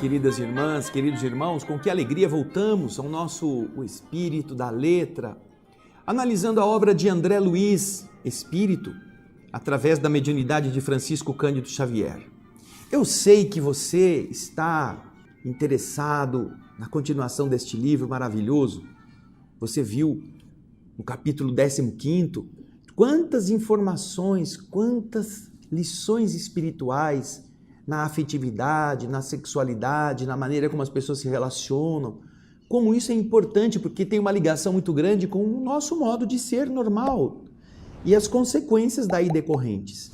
Queridas irmãs, queridos irmãos, com que alegria voltamos ao nosso o Espírito da Letra, analisando a obra de André Luiz, Espírito, através da mediunidade de Francisco Cândido Xavier. Eu sei que você está interessado na continuação deste livro maravilhoso. Você viu no capítulo 15º quantas informações, quantas lições espirituais na afetividade, na sexualidade, na maneira como as pessoas se relacionam. Como isso é importante, porque tem uma ligação muito grande com o nosso modo de ser normal e as consequências daí decorrentes.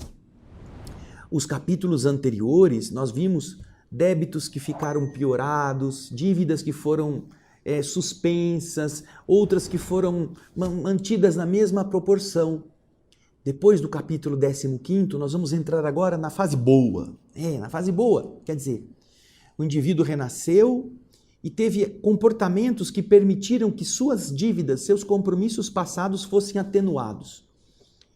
Os capítulos anteriores, nós vimos débitos que ficaram piorados, dívidas que foram suspensas, outras que foram mantidas na mesma proporção. Depois do capítulo 15º, nós vamos entrar agora na fase boa. Na fase boa, quer dizer, o indivíduo renasceu e teve comportamentos que permitiram que suas dívidas, seus compromissos passados fossem atenuados.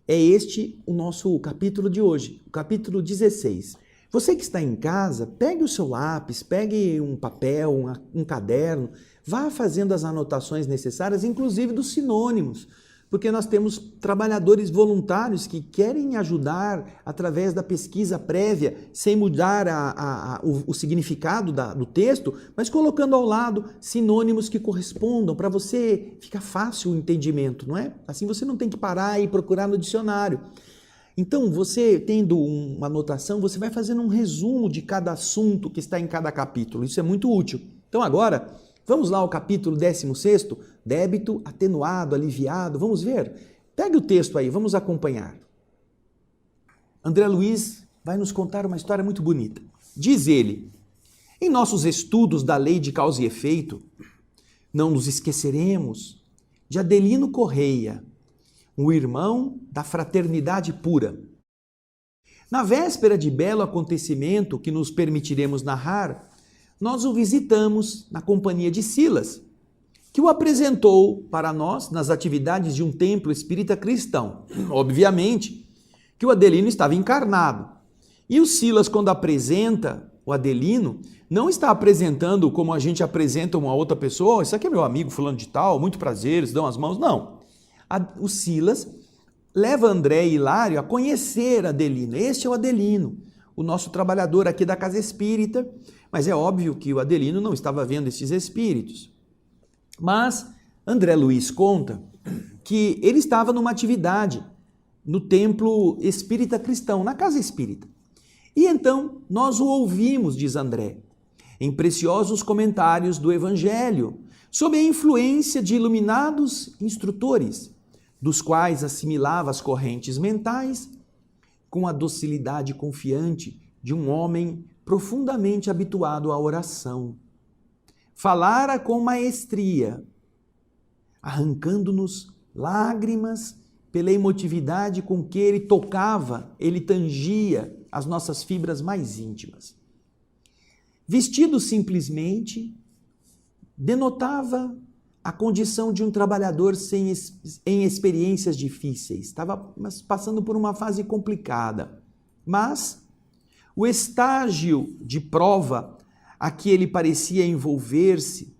É este o nosso capítulo de hoje, o capítulo 16. Você que está em casa, pegue o seu lápis, pegue um papel, um caderno, vá fazendo as anotações necessárias, inclusive dos sinônimos, porque nós temos trabalhadores voluntários que querem ajudar através da pesquisa prévia, sem mudar o significado do texto, mas colocando ao lado sinônimos que correspondam, para você ficar fácil o entendimento, não é? Assim você não tem que parar e procurar no dicionário. Então, você tendo uma anotação, você vai fazendo um resumo de cada assunto que está em cada capítulo. Isso é muito útil. Então agora, vamos lá ao capítulo 16º, débito atenuado, aliviado. Vamos ver? Pegue o texto aí, vamos acompanhar. André Luiz vai nos contar uma história muito bonita. Diz ele: em nossos estudos da lei de causa e efeito, não nos esqueceremos de Adelino Correia, um irmão da fraternidade pura. Na véspera de belo acontecimento que nos permitiremos narrar, nós o visitamos na companhia de Silas, que o apresentou para nós nas atividades de um templo espírita cristão. Obviamente que o Adelino estava encarnado. E o Silas, quando apresenta o Adelino, não está apresentando como a gente apresenta uma outra pessoa. Isso aqui é meu amigo fulano de tal, muito prazer, eles dão as mãos. Não. O Silas leva André e Hilário a conhecer Adelino. Este é o Adelino, o nosso trabalhador aqui da Casa Espírita, mas é óbvio que o Adelino não estava vendo esses espíritos. Mas André Luiz conta que ele estava numa atividade no templo espírita cristão, na Casa Espírita. E então nós o ouvimos, diz André, em preciosos comentários do Evangelho, sob a influência de iluminados instrutores, dos quais assimilava as correntes mentais com a docilidade confiante de um homem profundamente habituado à oração. Falara com maestria, arrancando-nos lágrimas pela emotividade com que ele tocava, ele tangia as nossas fibras mais íntimas. Vestido simplesmente, denotava a condição de um trabalhador em experiências difíceis. Estava passando por uma fase complicada, mas o estágio de prova a que ele parecia envolver-se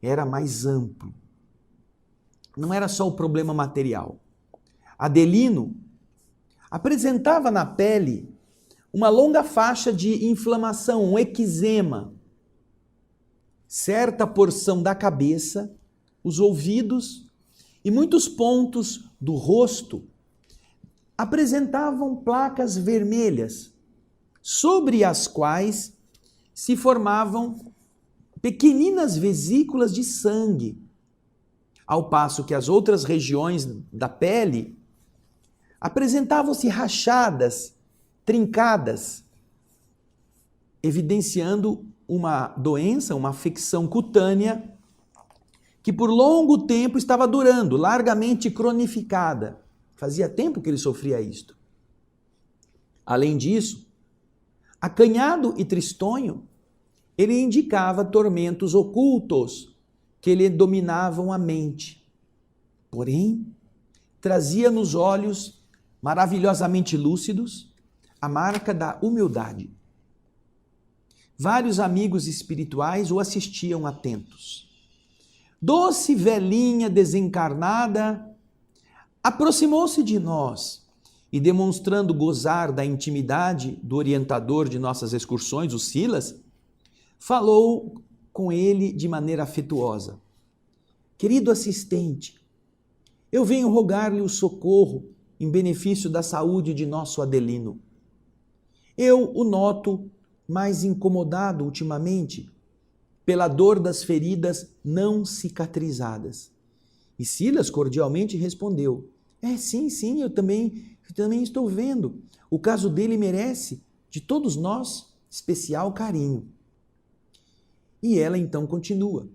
era mais amplo. Não era só o problema material. Adelino apresentava na pele uma longa faixa de inflamação, um eczema. Certa porção da cabeça, os ouvidos e muitos pontos do rosto apresentavam placas vermelhas, sobre as quais se formavam pequeninas vesículas de sangue, ao passo que as outras regiões da pele apresentavam-se rachadas, trincadas, evidenciando uma doença, uma afecção cutânea que por longo tempo estava durando, largamente cronificada. Fazia tempo que ele sofria isto. Além disso, acanhado e tristonho, ele indicava tormentos ocultos que lhe dominavam a mente. Porém, trazia nos olhos, maravilhosamente lúcidos, a marca da humildade. vários amigos espirituais o assistiam atentos. Doce velhinha desencarnada aproximou-se de nós e, demonstrando gozar da intimidade do orientador de nossas excursões, o Silas, falou com ele de maneira afetuosa. Querido assistente, eu venho rogar-lhe o socorro em benefício da saúde de nosso Adelino. Eu o noto mais incomodado ultimamente pela dor das feridas não cicatrizadas. E Silas cordialmente respondeu, sim, eu também estou vendo. O caso dele merece, de todos nós, especial carinho. E ela então continua.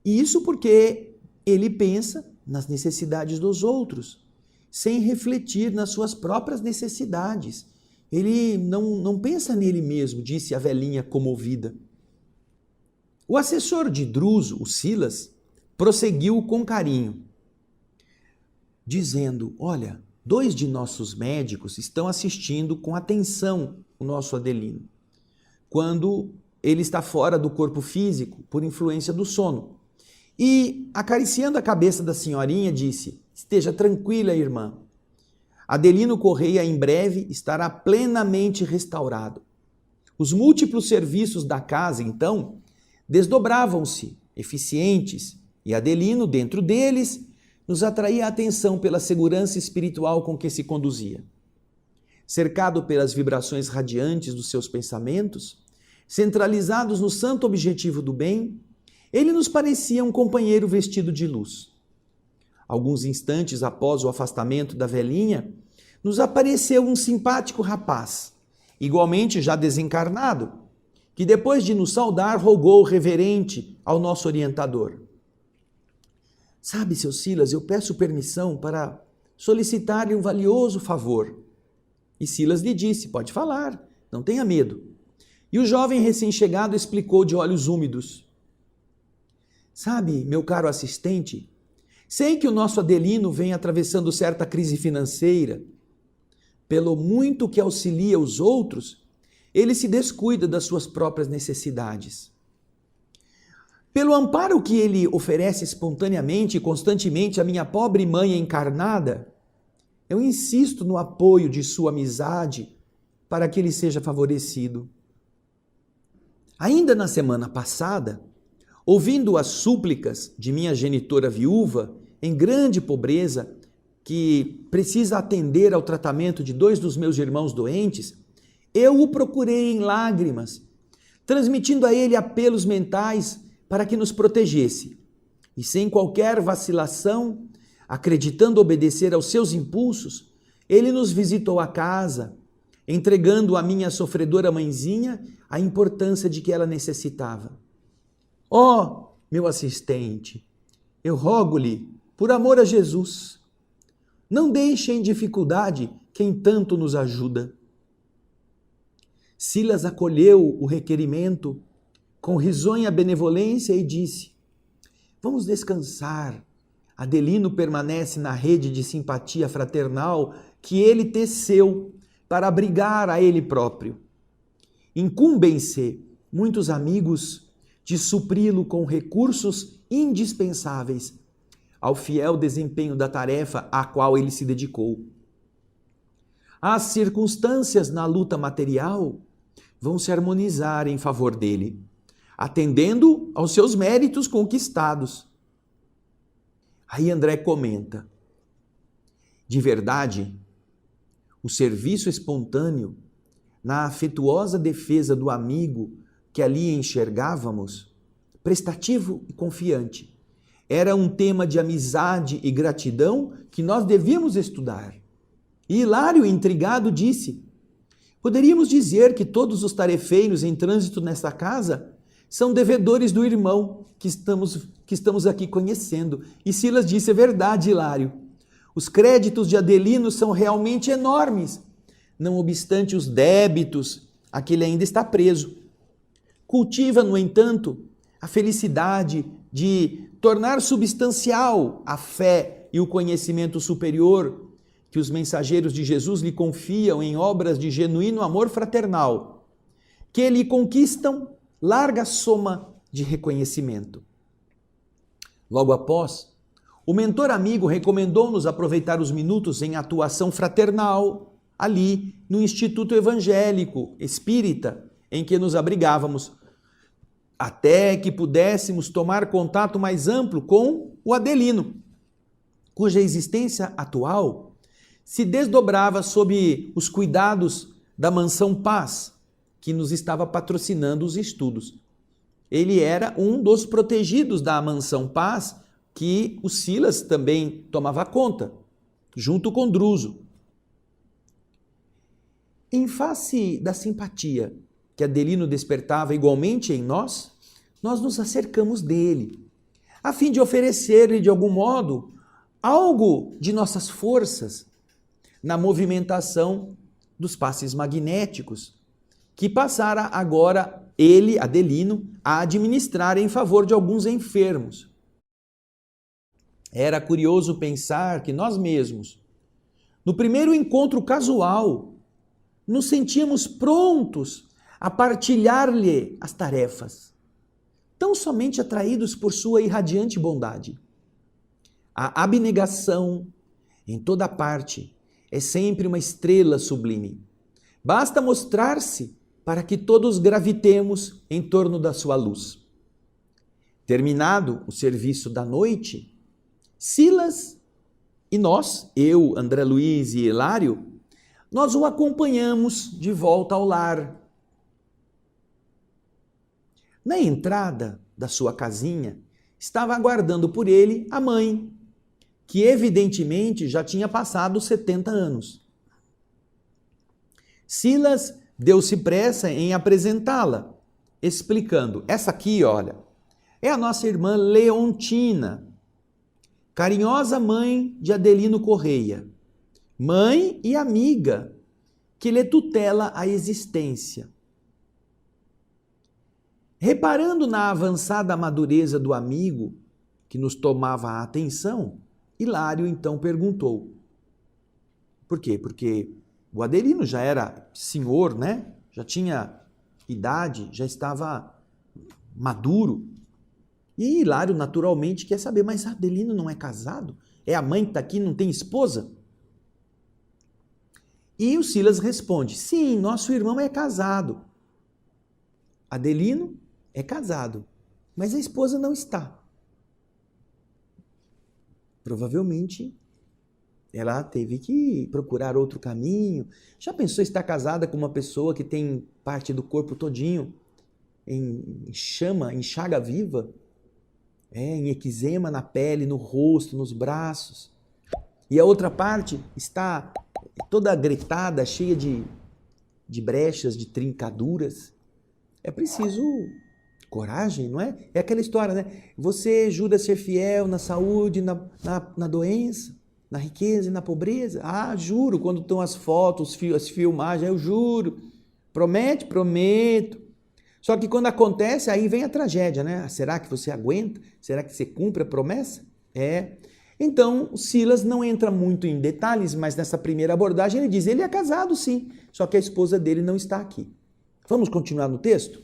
E isso porque ele pensa nas necessidades dos outros, sem refletir nas suas próprias necessidades. Ele não pensa nele mesmo, disse a velhinha comovida. O assessor de Druso, o Silas, prosseguiu com carinho, dizendo, olha, 2 de nossos médicos estão assistindo com atenção o nosso Adelino, quando ele está fora do corpo físico por influência do sono. E, acariciando a cabeça da senhorinha, disse, esteja tranquila, irmã. Adelino Correia em breve estará plenamente restaurado. Os múltiplos serviços da casa, então, desdobravam-se, eficientes, e Adelino, dentro deles, nos atraía a atenção pela segurança espiritual com que se conduzia. Cercado pelas vibrações radiantes dos seus pensamentos, centralizados no santo objetivo do bem, ele nos parecia um companheiro vestido de luz. Alguns instantes após o afastamento da velhinha, nos apareceu um simpático rapaz, igualmente já desencarnado, que depois de nos saudar, rogou reverente ao nosso orientador. Sabe, seu Silas, eu peço permissão para solicitar-lhe um valioso favor. E Silas lhe disse, pode falar, não tenha medo. E o jovem recém-chegado explicou de olhos úmidos. Sabe, meu caro assistente, sei que o nosso Adelino vem atravessando certa crise financeira. Pelo muito que auxilia os outros, ele se descuida das suas próprias necessidades. Pelo amparo que ele oferece espontaneamente e constantemente à minha pobre mãe encarnada, eu insisto no apoio de sua amizade para que ele seja favorecido. Ainda na semana passada, ouvindo as súplicas de minha genitora viúva, em grande pobreza, que precisa atender ao tratamento de 2 dos meus irmãos doentes, eu o procurei em lágrimas, transmitindo a ele apelos mentais para que nos protegesse. E sem qualquer vacilação, acreditando obedecer aos seus impulsos, ele nos visitou a casa, entregando à minha sofredora mãezinha a importância de que ela necessitava. Ó, meu assistente, eu rogo-lhe, por amor a Jesus, não deixe em dificuldade quem tanto nos ajuda. Silas acolheu o requerimento com risonha benevolência e disse, vamos descansar. Adelino permanece na rede de simpatia fraternal que ele teceu para abrigar a ele próprio. Incumbem-se muitos amigos de supri-lo com recursos indispensáveis ao fiel desempenho da tarefa à qual ele se dedicou. As circunstâncias na luta material vão se harmonizar em favor dele, atendendo aos seus méritos conquistados. Aí André comenta, de verdade, o serviço espontâneo, na afetuosa defesa do amigo que ali enxergávamos, prestativo e confiante, era um tema de amizade e gratidão que nós devíamos estudar. E Hilário, intrigado, disse, poderíamos dizer que todos os tarefeiros em trânsito nesta casa são devedores do irmão que estamos aqui conhecendo. E Silas disse, é verdade, Hilário. Os créditos de Adelino são realmente enormes, não obstante os débitos a que ele ainda está preso. Cultiva, no entanto, a felicidade de tornar substancial a fé e o conhecimento superior que os mensageiros de Jesus lhe confiam em obras de genuíno amor fraternal, que lhe conquistam larga soma de reconhecimento. Logo após, o mentor amigo recomendou-nos aproveitar os minutos em atuação fraternal ali no Instituto Evangélico Espírita em que nos abrigávamos, até que pudéssemos tomar contato mais amplo com o Adelino, cuja existência atual se desdobrava sob os cuidados da Mansão Paz, que nos estava patrocinando os estudos. Ele era um dos protegidos da Mansão Paz, que o Silas também tomava conta, junto com Druso. Em face da simpatia que Adelino despertava igualmente em nós nos acercamos dele, a fim de oferecer-lhe, de algum modo, algo de nossas forças na movimentação dos passes magnéticos, que passara agora ele, Adelino, a administrar em favor de alguns enfermos. Era curioso pensar que nós mesmos, no primeiro encontro casual, nos sentíamos prontos a partilhar-lhe as tarefas, tão somente atraídos por sua irradiante bondade. A abnegação, em toda parte, é sempre uma estrela sublime. Basta mostrar-se para que todos gravitemos em torno da sua luz. Terminado o serviço da noite, Silas e nós, eu, André Luiz e Hilário, nós o acompanhamos de volta ao lar. Na entrada da sua casinha, estava aguardando por ele a mãe, que evidentemente já tinha passado 70 anos. Silas deu-se pressa em apresentá-la, explicando: essa aqui, olha, é a nossa irmã Leontina, carinhosa mãe de Adelino Correia, mãe e amiga que lhe tutela a existência. Reparando na avançada madureza do amigo que nos tomava a atenção, Hilário então perguntou: por quê? Porque o Adelino já era senhor, né? Já tinha idade, já estava maduro. E Hilário naturalmente quer saber, mas Adelino não é casado? É a mãe que está aqui, não tem esposa? E o Silas responde: sim, nosso irmão é casado. Adelino é casado, mas a esposa não está. Provavelmente ela teve que procurar outro caminho. Já pensou estar casada com uma pessoa que tem parte do corpo todinho em chama, em chaga viva? Em eczema na pele, no rosto, nos braços. E a outra parte está toda gritada, cheia de brechas, de trincaduras. É preciso coragem, não é? É aquela história, né? Você jura ser fiel na saúde, na doença, na riqueza e na pobreza? Ah, juro, quando estão as fotos, as filmagens, eu juro. Promete? Prometo. Só que quando acontece, aí vem a tragédia, né? Será que você aguenta? Será que você cumpre a promessa? Então, o Silas não entra muito em detalhes, mas nessa primeira abordagem ele diz: ele é casado sim, só que a esposa dele não está aqui. Vamos continuar no texto?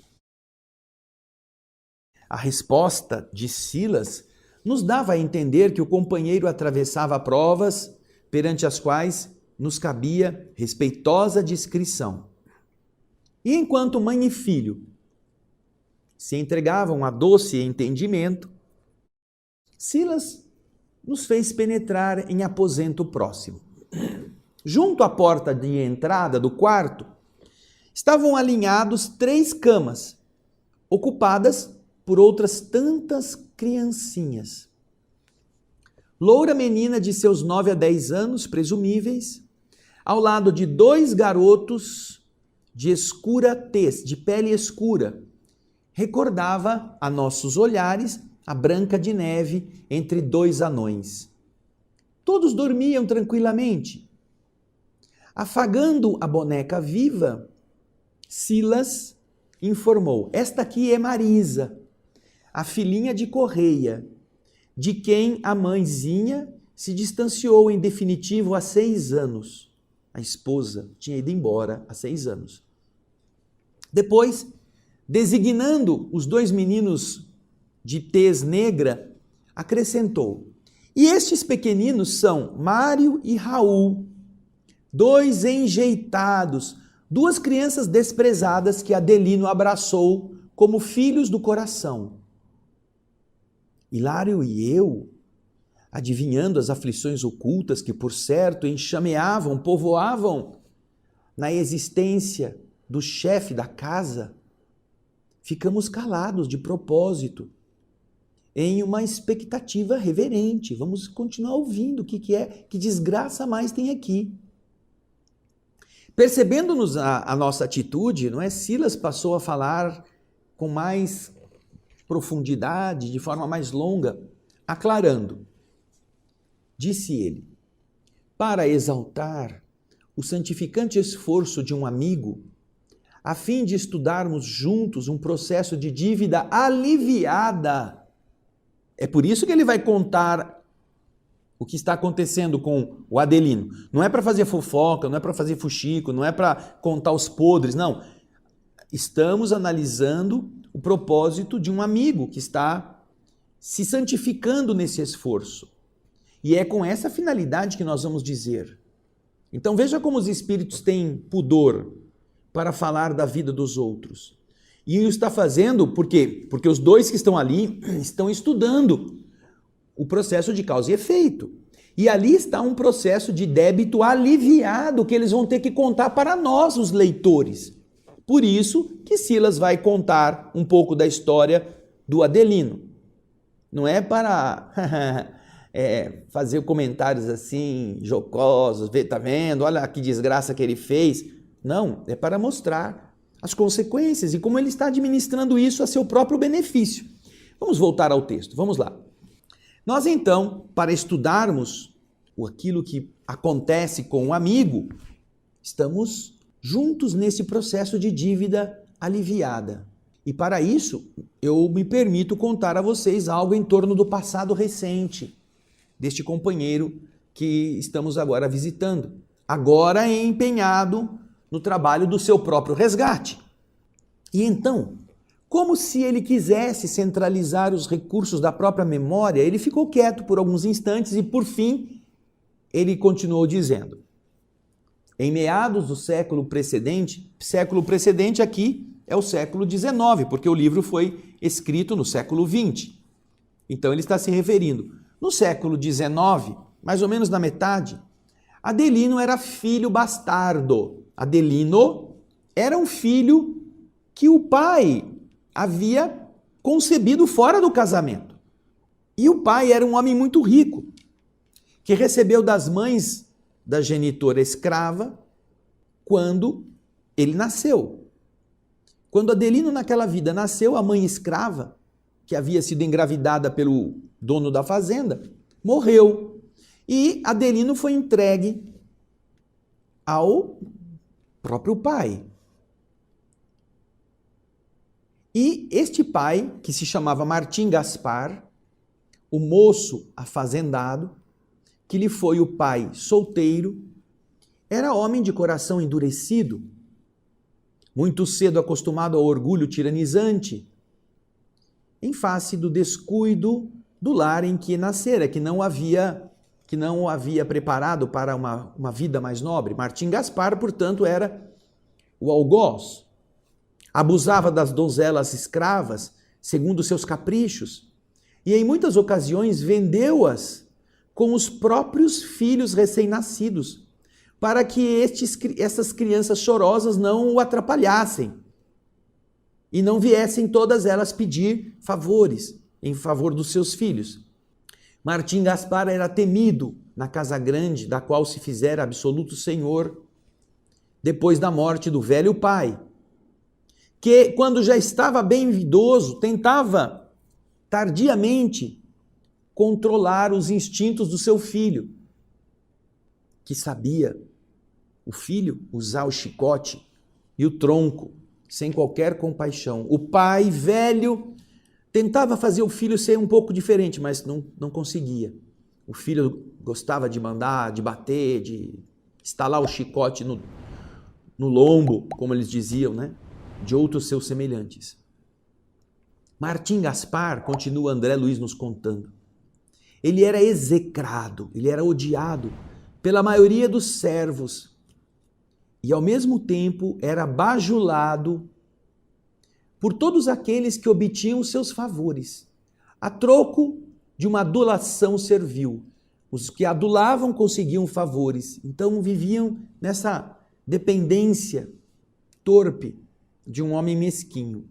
A resposta de Silas nos dava a entender que o companheiro atravessava provas perante as quais nos cabia respeitosa discrição. E enquanto mãe e filho se entregavam a doce entendimento, Silas nos fez penetrar em aposento próximo. Junto à porta de entrada do quarto, estavam alinhados 3 camas, ocupadas por outras tantas criancinhas. Loura menina de seus 9 a 10 anos, presumíveis, ao lado de 2 garotos de escura tez, de pele escura, recordava a nossos olhares a Branca de Neve entre 2 anões. Todos dormiam tranquilamente. Afagando a boneca viva, Silas informou: esta aqui é Marisa, a filhinha de Correia, de quem a mãezinha se distanciou em definitivo há 6 anos. A esposa tinha ido embora há 6 anos. Depois, designando os 2 meninos de tez negra, acrescentou: e estes pequeninos são Mário e Raul, 2 enjeitados, 2 crianças desprezadas que Adelino abraçou como filhos do coração. Hilário e eu, adivinhando as aflições ocultas que, por certo, enxameavam, povoavam na existência do chefe da casa, ficamos calados de propósito, em uma expectativa reverente. Vamos continuar ouvindo o que é, que desgraça mais tem aqui. Percebendo-nos a nossa atitude, não é? Silas passou a falar com mais profundidade, de forma mais longa, aclarando. Disse ele: para exaltar o santificante esforço de um amigo, a fim de estudarmos juntos um processo de dívida aliviada. É por isso que ele vai contar o que está acontecendo com o Adelino. Não é para fazer fofoca, não é para fazer fuxico, não é para contar os podres, não. Estamos analisando o propósito de um amigo que está se santificando nesse esforço. E é com essa finalidade que nós vamos dizer. Então veja como os espíritos têm pudor para falar da vida dos outros. E o está fazendo por quê? Porque os 2 que estão ali estão estudando o processo de causa e efeito. E ali está um processo de débito aliviado que eles vão ter que contar para nós, os leitores. Por isso que Silas vai contar um pouco da história do Adelino. Não é para fazer comentários assim, jocosos, tá vendo? Olha que desgraça que ele fez. Não, é para mostrar as consequências e como ele está administrando isso a seu próprio benefício. Vamos voltar ao texto, vamos lá. Nós então, para estudarmos aquilo que acontece com o amigo, estamos juntos nesse processo de dívida aliviada. E para isso, eu me permito contar a vocês algo em torno do passado recente deste companheiro que estamos agora visitando. Agora é empenhado no trabalho do seu próprio resgate. E então, como se ele quisesse centralizar os recursos da própria memória, ele ficou quieto por alguns instantes e, por fim, ele continuou dizendo: em meados do século precedente aqui é o século XIX, porque o livro foi escrito no século XX. Então ele está se referindo. No século XIX, mais ou menos na metade, Adelino era filho bastardo. Adelino era um filho que o pai havia concebido fora do casamento. E o pai era um homem muito rico, que recebeu das mães da genitora escrava quando ele nasceu. Quando Adelino naquela vida nasceu, a mãe escrava, que havia sido engravidada pelo dono da fazenda, morreu. E Adelino foi entregue ao próprio pai. E este pai, que se chamava Martim Gaspar, o moço afazendado, que lhe foi o pai solteiro, era homem de coração endurecido, muito cedo acostumado ao orgulho tiranizante, em face do descuido do lar em que nascera, que não o havia preparado para uma vida mais nobre. Martim Gaspar, portanto, era o algoz. Abusava das donzelas escravas, segundo seus caprichos, e em muitas ocasiões vendeu-as com os próprios filhos recém-nascidos, para que essas crianças chorosas não o atrapalhassem e não viessem todas elas pedir favores em favor dos seus filhos. Martim Gaspar era temido na casa grande, da qual se fizera absoluto senhor, depois da morte do velho pai, que, quando já estava bem idoso, tentava tardiamente controlar os instintos do seu filho, que sabia, o filho, usar o chicote e o tronco, sem qualquer compaixão. O pai, velho, tentava fazer o filho ser um pouco diferente, mas não conseguia. O filho gostava de mandar, de bater, de estalar o chicote no lombo, como eles diziam, né? de outros seus semelhantes. Martim Gaspar, continua André Luiz nos contando, ele era execrado, ele era odiado pela maioria dos servos e ao mesmo tempo era bajulado por todos aqueles que obtinham seus favores, a troco de uma adulação servil. Os que adulavam conseguiam favores, então viviam nessa dependência torpe de um homem mesquinho.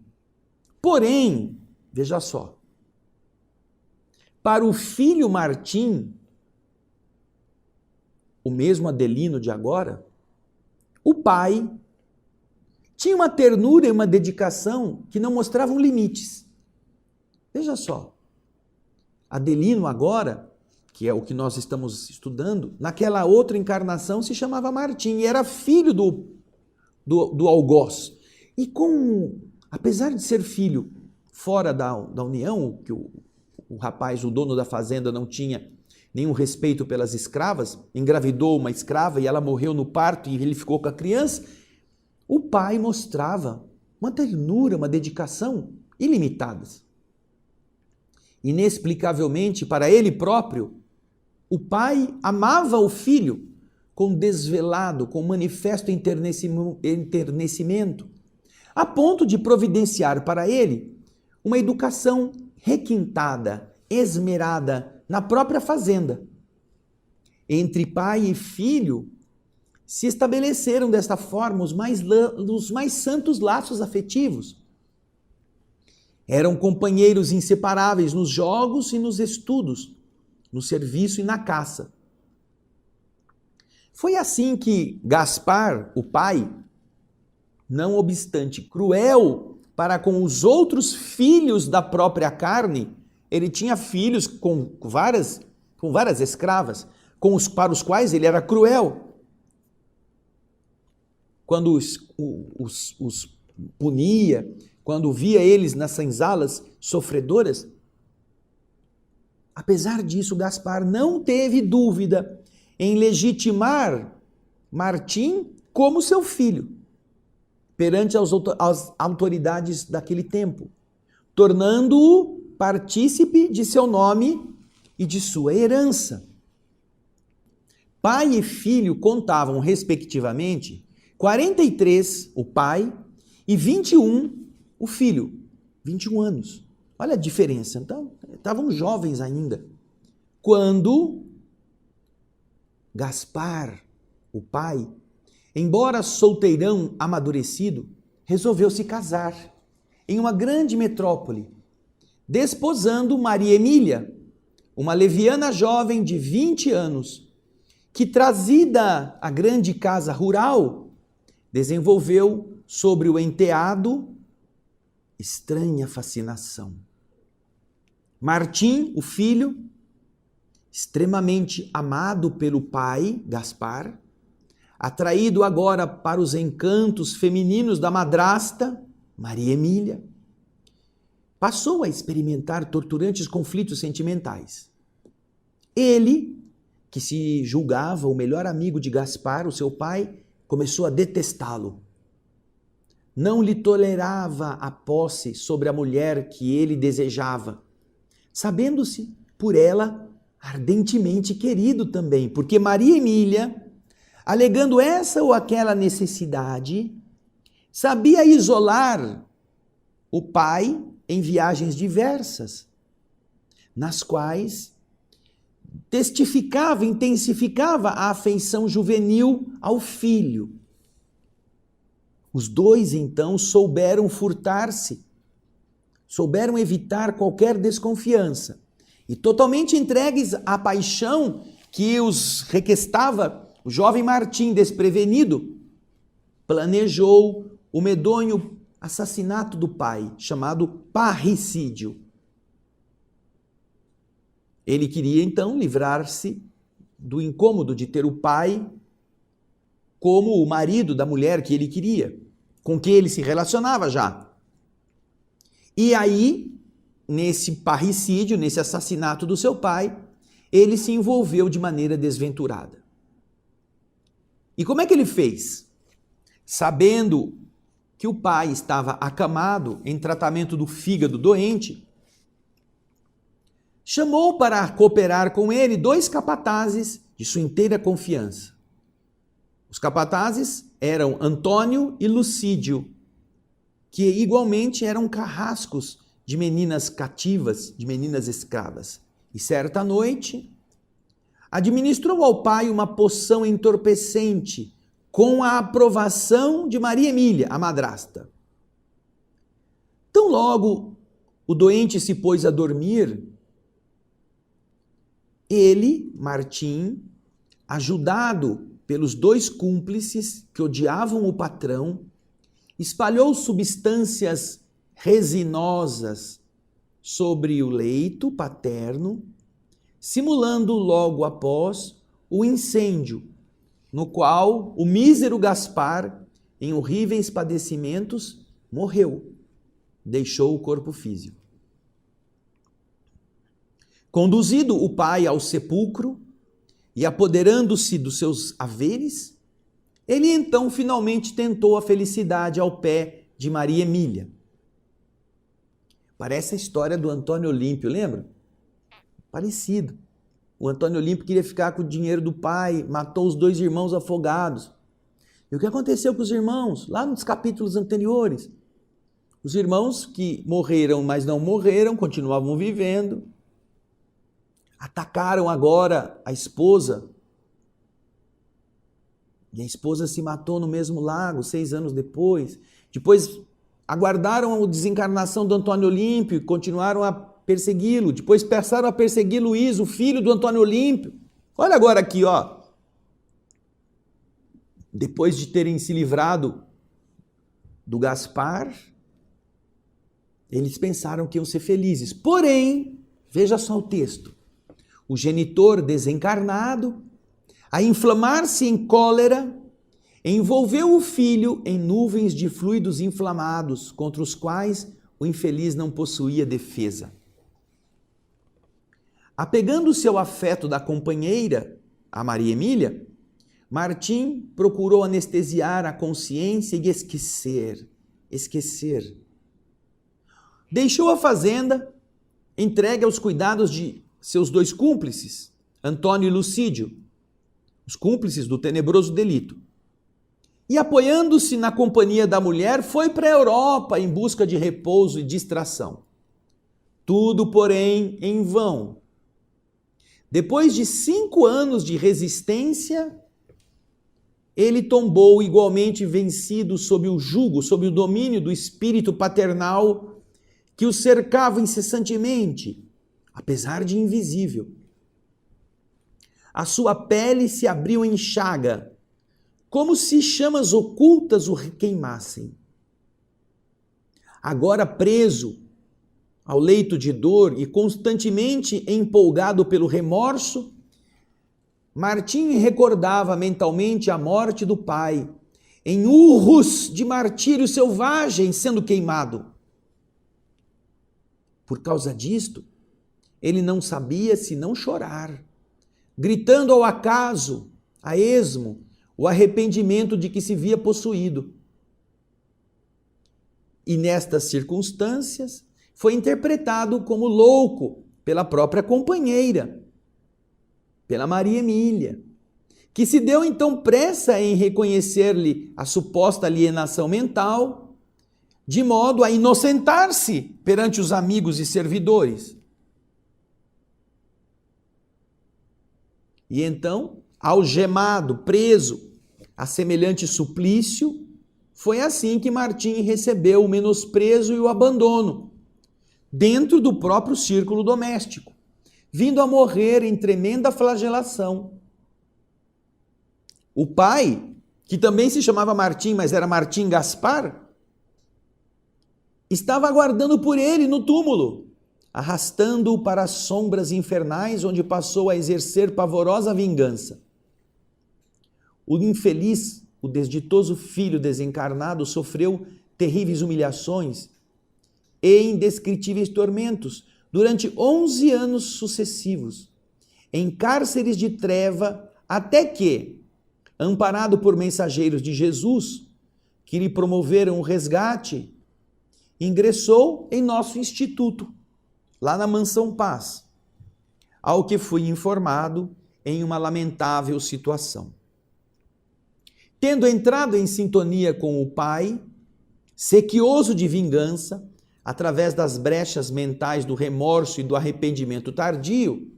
Porém, veja só, para o filho Martim, o mesmo Adelino de agora, o pai tinha uma ternura e uma dedicação que não mostravam limites. Veja só, Adelino agora, que é o que nós estamos estudando, naquela outra encarnação se chamava Martim e era filho do algoz. E apesar de ser filho fora da união, que o rapaz, o dono da fazenda, não tinha nenhum respeito pelas escravas, engravidou uma escrava e ela morreu no parto e ele ficou com a criança, o pai mostrava uma ternura, uma dedicação ilimitadas. Inexplicavelmente, para ele próprio, o pai amava o filho com desvelado, com manifesto enternecimento, a ponto de providenciar para ele uma educação requintada, esmerada na própria fazenda. Entre pai e filho se estabeleceram desta forma os mais santos laços afetivos. Eram companheiros inseparáveis nos jogos e nos estudos, no serviço e na caça. Foi assim que Gaspar, o pai, não obstante cruel para com os outros filhos da própria carne, ele tinha filhos com várias escravas, para os quais ele era cruel. Quando os punia, quando via eles nas senzalas sofredoras, apesar disso, Gaspar não teve dúvida em legitimar Martim como seu filho perante as autoridades daquele tempo, tornando-o partícipe de seu nome e de sua herança. Pai e filho contavam, respectivamente, 43 o pai e 21 o filho, 21 anos. Olha a diferença. Então, estavam jovens ainda. Quando Gaspar, o pai, embora solteirão amadurecido, resolveu se casar em uma grande metrópole, desposando Maria Emília, uma leviana jovem de 20 anos, que, trazida à grande casa rural, desenvolveu sobre o enteado estranha fascinação. Martim, o filho, extremamente amado pelo pai, Gaspar, atraído agora para os encantos femininos da madrasta, Maria Emília, passou a experimentar torturantes conflitos sentimentais. Ele, que se julgava o melhor amigo de Gaspar, o seu pai, começou a detestá-lo. Não lhe tolerava a posse sobre a mulher que ele desejava, sabendo-se por ela ardentemente querido também, porque Maria Emília, alegando essa ou aquela necessidade, sabia isolar o pai em viagens diversas, nas quais testificava, intensificava a afeição juvenil ao filho. Os dois, então, souberam furtar-se, souberam evitar qualquer desconfiança e, totalmente entregues à paixão que os requestava, o jovem Martim, desprevenido, planejou o medonho assassinato do pai, chamado parricídio. Ele queria, então, livrar-se do incômodo de ter o pai como o marido da mulher que ele queria, com quem ele se relacionava já. E aí, nesse parricídio, nesse assassinato do seu pai, ele se envolveu de maneira desventurada. E como é que ele fez? Sabendo que o pai estava acamado em tratamento do fígado doente, chamou para cooperar com ele 2 capatazes de sua inteira confiança. Os capatazes eram Antônio e Lucídio, que igualmente eram carrascos de meninas cativas, de meninas escravas. E certa noite, administrou ao pai uma poção entorpecente com a aprovação de Maria Emília, a madrasta. Tão logo o doente se pôs a dormir, ele, Martim, ajudado pelos 2 cúmplices que odiavam o patrão, espalhou substâncias resinosas sobre o leito paterno, simulando logo após o incêndio, no qual o mísero Gaspar, em horríveis padecimentos, morreu, deixou o corpo físico. Conduzido o pai ao sepulcro e apoderando-se dos seus haveres, ele então finalmente tentou a felicidade ao pé de Maria Emília. Parece a história do Antônio Olímpio, lembra? Parecido. O Antônio Olímpio queria ficar com o dinheiro do pai, matou os 2 irmãos afogados. E o que aconteceu com os irmãos? Lá nos capítulos anteriores. Os irmãos que morreram, mas não morreram, continuavam vivendo. Atacaram agora a esposa. E a esposa se matou no mesmo lago 6 anos depois. Depois aguardaram a desencarnação do Antônio Olímpio e continuaram a persegui-lo. Depois passaram a perseguir Luís, o filho do Antônio Olímpio. Olha agora aqui, ó. Depois de terem se livrado do Gaspar, eles pensaram que iam ser felizes. Porém, veja só o texto. O genitor desencarnado, a inflamar-se em cólera, envolveu o filho em nuvens de fluidos inflamados, contra os quais o infeliz não possuía defesa. Apegando-se ao afeto da companheira, a Maria Emília, Martim procurou anestesiar a consciência e esquecer. Deixou a fazenda, entregue aos cuidados de seus 2 cúmplices, Antônio e Lucídio, os cúmplices do tenebroso delito. E apoiando-se na companhia da mulher, foi para a Europa em busca de repouso e distração. Tudo, porém, em vão. Depois de 5 anos de resistência, ele tombou igualmente vencido sob o jugo, sob o domínio do espírito paternal que o cercava incessantemente, apesar de invisível. A sua pele se abriu em chaga, como se chamas ocultas o queimassem. Agora preso ao leito de dor e constantemente empolgado pelo remorso, Martim recordava mentalmente a morte do pai, em urros de martírio selvagem sendo queimado. Por causa disto, ele não sabia se não chorar, gritando ao acaso, a esmo, o arrependimento de que se via possuído. E nestas circunstâncias, foi interpretado como louco pela própria companheira, pela Maria Emília, que se deu então pressa em reconhecer-lhe a suposta alienação mental, de modo a inocentar-se perante os amigos e servidores. E então, algemado, preso a semelhante suplício, foi assim que Martim recebeu o menosprezo e o abandono dentro do próprio círculo doméstico, vindo a morrer em tremenda flagelação. O pai, que também se chamava Martim, mas era Martim Gaspar, estava aguardando por ele no túmulo, arrastando-o para as sombras infernais, onde passou a exercer pavorosa vingança. O infeliz, o desditoso filho desencarnado, sofreu terríveis humilhações e indescritíveis tormentos durante 11 anos sucessivos, em cárceres de treva, até que, amparado por mensageiros de Jesus, que lhe promoveram o resgate, ingressou em nosso instituto, lá na Mansão Paz, ao que fui informado em uma lamentável situação. Tendo entrado em sintonia com o pai, sequioso de vingança, através das brechas mentais do remorso e do arrependimento tardio,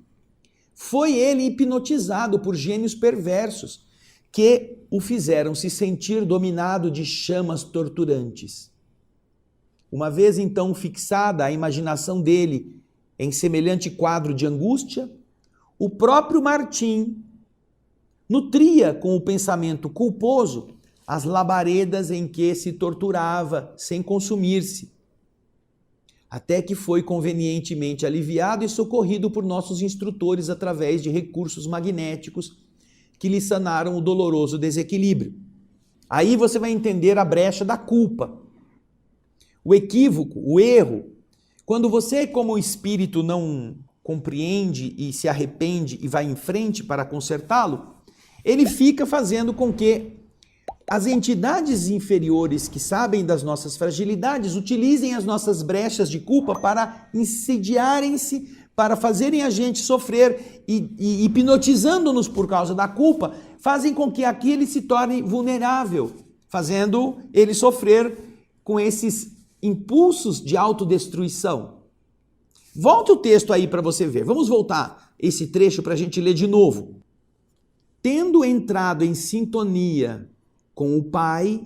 foi ele hipnotizado por gênios perversos que o fizeram se sentir dominado de chamas torturantes. Uma vez então fixada a imaginação dele em semelhante quadro de angústia, o próprio Martim nutria com o pensamento culposo as labaredas em que se torturava sem consumir-se, até que foi convenientemente aliviado e socorrido por nossos instrutores através de recursos magnéticos que lhe sanaram o doloroso desequilíbrio. Aí você vai entender a brecha da culpa, o equívoco, o erro. Quando você, como espírito, não compreende e se arrepende e vai em frente para consertá-lo, ele fica fazendo com que as entidades inferiores que sabem das nossas fragilidades utilizem as nossas brechas de culpa para insidiarem-se, para fazerem a gente sofrer e hipnotizando-nos por causa da culpa, fazem com que aquele se torne vulnerável, fazendo ele sofrer com esses impulsos de autodestruição. Volte o texto aí para você ver. Vamos voltar esse trecho para a gente ler de novo. Tendo entrado em sintonia com o pai,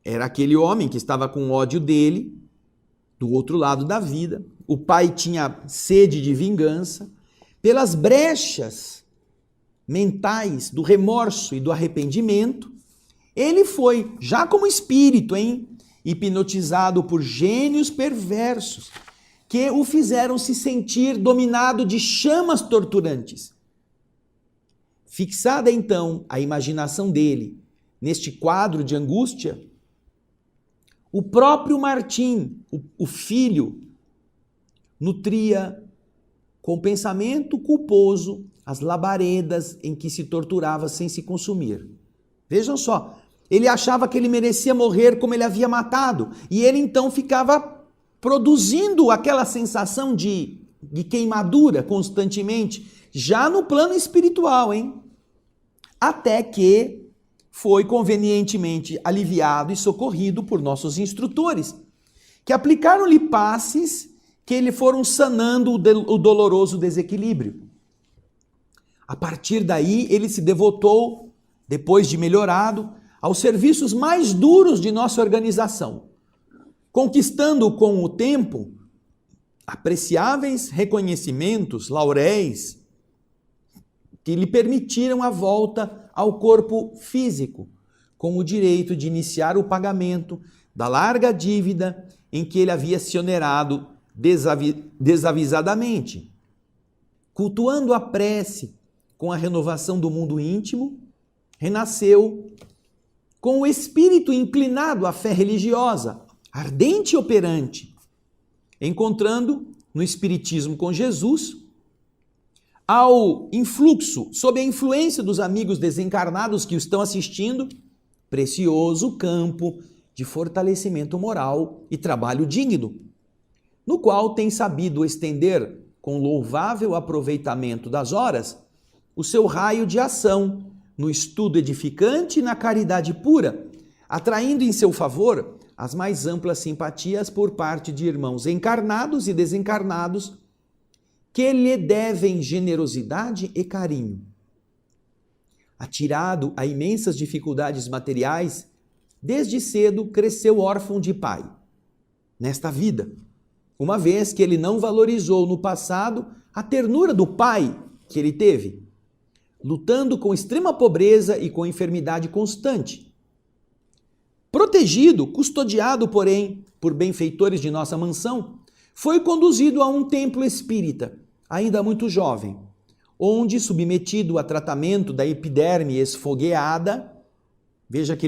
era aquele homem que estava com ódio dele, do outro lado da vida. O pai tinha sede de vingança. Pelas brechas mentais do remorso e do arrependimento, ele foi, já como espírito, hipnotizado por gênios perversos, que o fizeram se sentir dominado de chamas torturantes. Fixada então a imaginação dele neste quadro de angústia, o próprio Martim, o filho, nutria com pensamento culposo as labaredas em que se torturava sem se consumir. Vejam só, ele achava que ele merecia morrer como ele havia matado, e ele então ficava produzindo aquela sensação de queimadura constantemente, já no plano espiritual, até que foi convenientemente aliviado e socorrido por nossos instrutores, que aplicaram-lhe passes que lhe foram sanando o doloroso desequilíbrio. A partir daí, ele se devotou, depois de melhorado, aos serviços mais duros de nossa organização, conquistando com o tempo apreciáveis reconhecimentos, lauréis, que lhe permitiram a volta ao corpo físico, com o direito de iniciar o pagamento da larga dívida em que ele havia se onerado desavisadamente. Cultuando a prece com a renovação do mundo íntimo, renasceu com o espírito inclinado à fé religiosa, ardente e operante, encontrando no espiritismo com Jesus, ao influxo, sob a influência dos amigos desencarnados que o estão assistindo, precioso campo de fortalecimento moral e trabalho digno, no qual tem sabido estender, com louvável aproveitamento das horas, o seu raio de ação no estudo edificante e na caridade pura, atraindo em seu favor as mais amplas simpatias por parte de irmãos encarnados e desencarnados que lhe devem generosidade e carinho. Atirado a imensas dificuldades materiais, desde cedo cresceu órfão de pai. Nesta vida, uma vez que ele não valorizou no passado a ternura do pai que ele teve, lutando com extrema pobreza e com enfermidade constante. Protegido, custodiado, porém, por benfeitores de nossa mansão, foi conduzido a um templo espírita, ainda muito jovem, onde, submetido a tratamento da epiderme esfogueada, veja que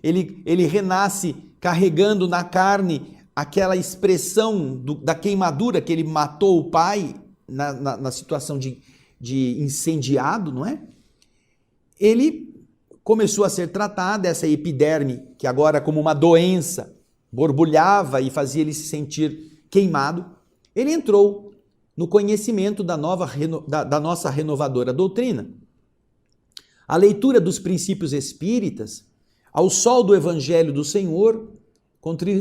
ele renasce carregando na carne aquela expressão da queimadura que ele matou o pai na situação de incendiado, não é? Ele começou a ser tratada, essa epiderme, que agora como uma doença borbulhava e fazia ele se sentir queimado, ele entrou no conhecimento da nossa renovadora doutrina. A leitura dos princípios espíritas, ao sol do Evangelho do Senhor,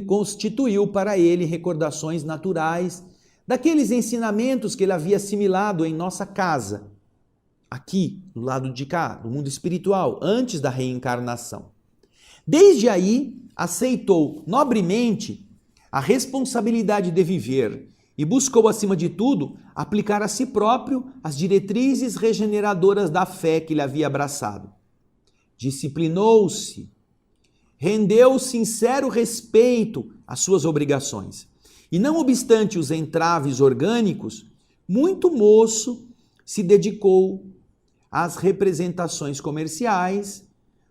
constituiu para ele recordações naturais daqueles ensinamentos que ele havia assimilado em nossa casa, aqui, do lado de cá, no mundo espiritual, antes da reencarnação. Desde aí, aceitou nobremente a responsabilidade de viver e buscou, acima de tudo, aplicar a si próprio as diretrizes regeneradoras da fé que ele havia abraçado. Disciplinou-se, rendeu sincero respeito às suas obrigações. E não obstante os entraves orgânicos, muito moço se dedicou às representações comerciais,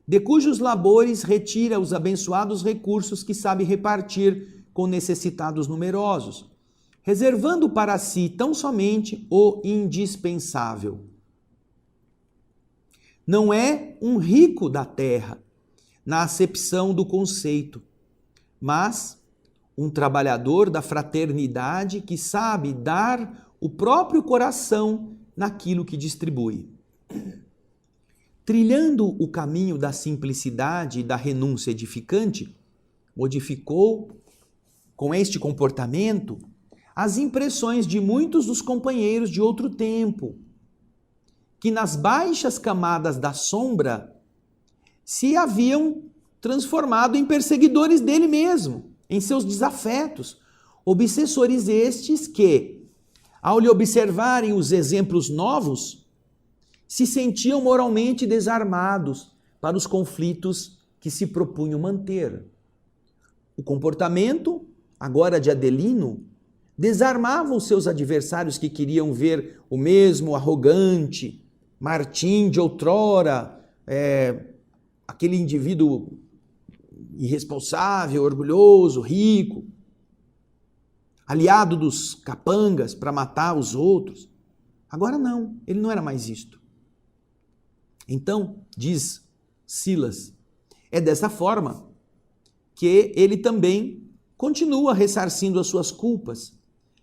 de cujos labores retira os abençoados recursos que sabe repartir com necessitados numerosos, reservando para si tão somente o indispensável. Não é um rico da terra, na acepção do conceito, mas um trabalhador da fraternidade que sabe dar o próprio coração naquilo que distribui. Trilhando o caminho da simplicidade e da renúncia edificante, modificou, com este comportamento, as impressões de muitos dos companheiros de outro tempo, que nas baixas camadas da sombra se haviam transformado em perseguidores dele mesmo, em seus desafetos, obsessores estes que, ao lhe observarem os exemplos novos, se sentiam moralmente desarmados para os conflitos que se propunham manter. O comportamento, agora de Adelino, desarmava os seus adversários que queriam ver o mesmo arrogante Martim de outrora, aquele indivíduo irresponsável, orgulhoso, rico, aliado dos capangas para matar os outros. Agora não, ele não era mais isto. Então, diz Silas, é dessa forma que ele também continua ressarcindo as suas culpas,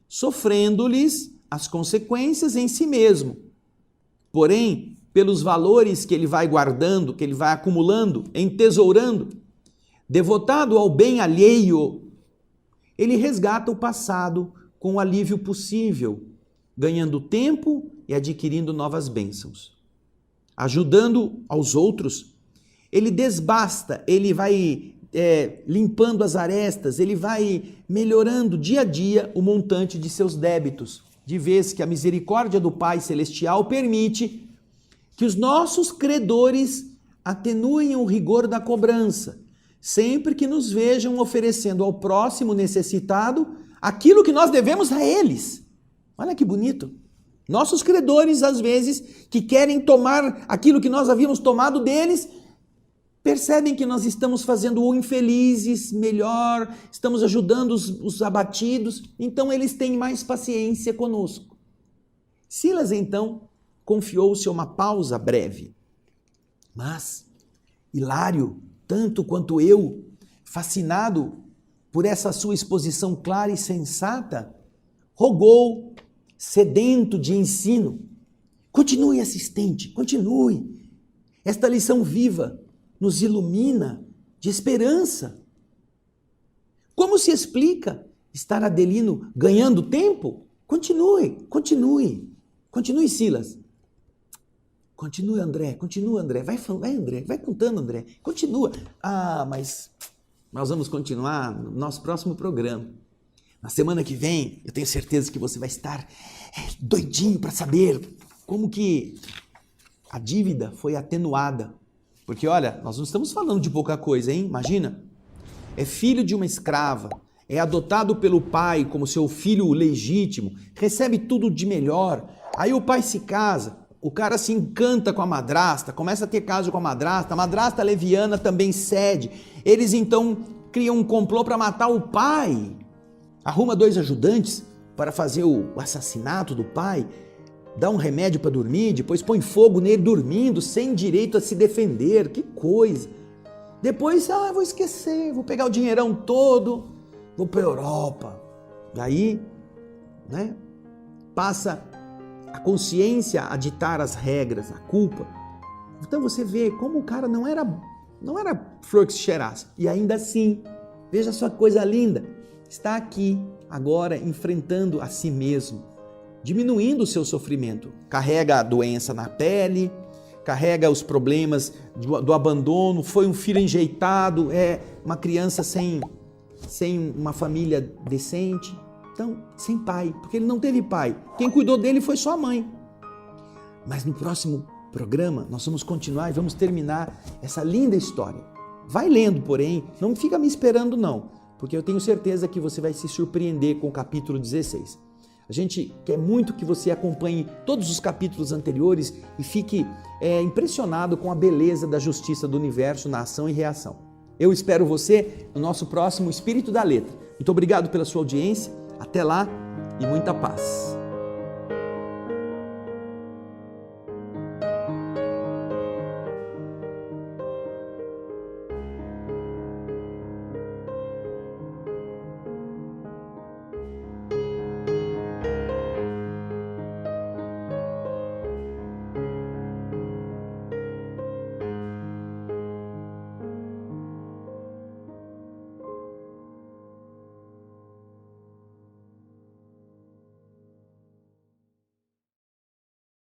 sofrendo-lhes as consequências em si mesmo. Porém, pelos valores que ele vai guardando, que ele vai acumulando, entesourando, devotado ao bem alheio, ele resgata o passado com o alívio possível, ganhando tempo e adquirindo novas bênçãos. Ajudando aos outros, ele desbasta, ele vai limpando as arestas, ele vai melhorando dia a dia o montante de seus débitos, de vez que a misericórdia do Pai Celestial permite que os nossos credores atenuem o rigor da cobrança, sempre que nos vejam oferecendo ao próximo necessitado aquilo que nós devemos a eles. Olha que bonito. Nossos credores, às vezes, que querem tomar aquilo que nós havíamos tomado deles, percebem que nós estamos fazendo o infelizes melhor, estamos ajudando os abatidos, então eles têm mais paciência conosco. Silas, então, confiou-se a uma pausa breve. Mas Hilário, tanto quanto eu, fascinado por essa sua exposição clara e sensata, rogou, sedento de ensino: continue, assistente, continue. Esta lição viva nos ilumina de esperança. Como se explica estar Adelino ganhando tempo? Continue, Silas. Continue, André. Vai, André, vai contando, André. Continua. Mas nós vamos continuar no nosso próximo programa. Na semana que vem, eu tenho certeza que você vai estar doidinho para saber como que a dívida foi atenuada. Porque, olha, nós não estamos falando de pouca coisa, hein? Imagina, é filho de uma escrava, é adotado pelo pai como seu filho legítimo, recebe tudo de melhor, aí o pai se casa, o cara se encanta com a madrasta, começa a ter caso com a madrasta leviana também cede, eles então criam um complô para matar o pai, arruma 2 ajudantes para fazer o assassinato do pai, dá um remédio para dormir, depois põe fogo nele dormindo, sem direito a se defender, que coisa. Depois, vou esquecer, vou pegar o dinheirão todo, vou para a Europa. E aí, né, passa a consciência a ditar as regras, a culpa. Então você vê como o cara não era flor que se cheirasse. E ainda assim, veja só que coisa linda, está aqui agora enfrentando a si mesmo, diminuindo o seu sofrimento. Carrega a doença na pele, carrega os problemas do abandono, foi um filho enjeitado, é uma criança sem uma família decente, então sem pai, porque ele não teve pai. Quem cuidou dele foi sua mãe. Mas no próximo programa nós vamos continuar e vamos terminar essa linda história. Vai lendo, porém, não fica me esperando não, porque eu tenho certeza que você vai se surpreender com o capítulo 16. A gente quer muito que você acompanhe todos os capítulos anteriores e fique impressionado com a beleza da justiça do universo na ação e reação. Eu espero você no nosso próximo Espírito da Letra. Muito obrigado pela sua audiência, até lá e muita paz.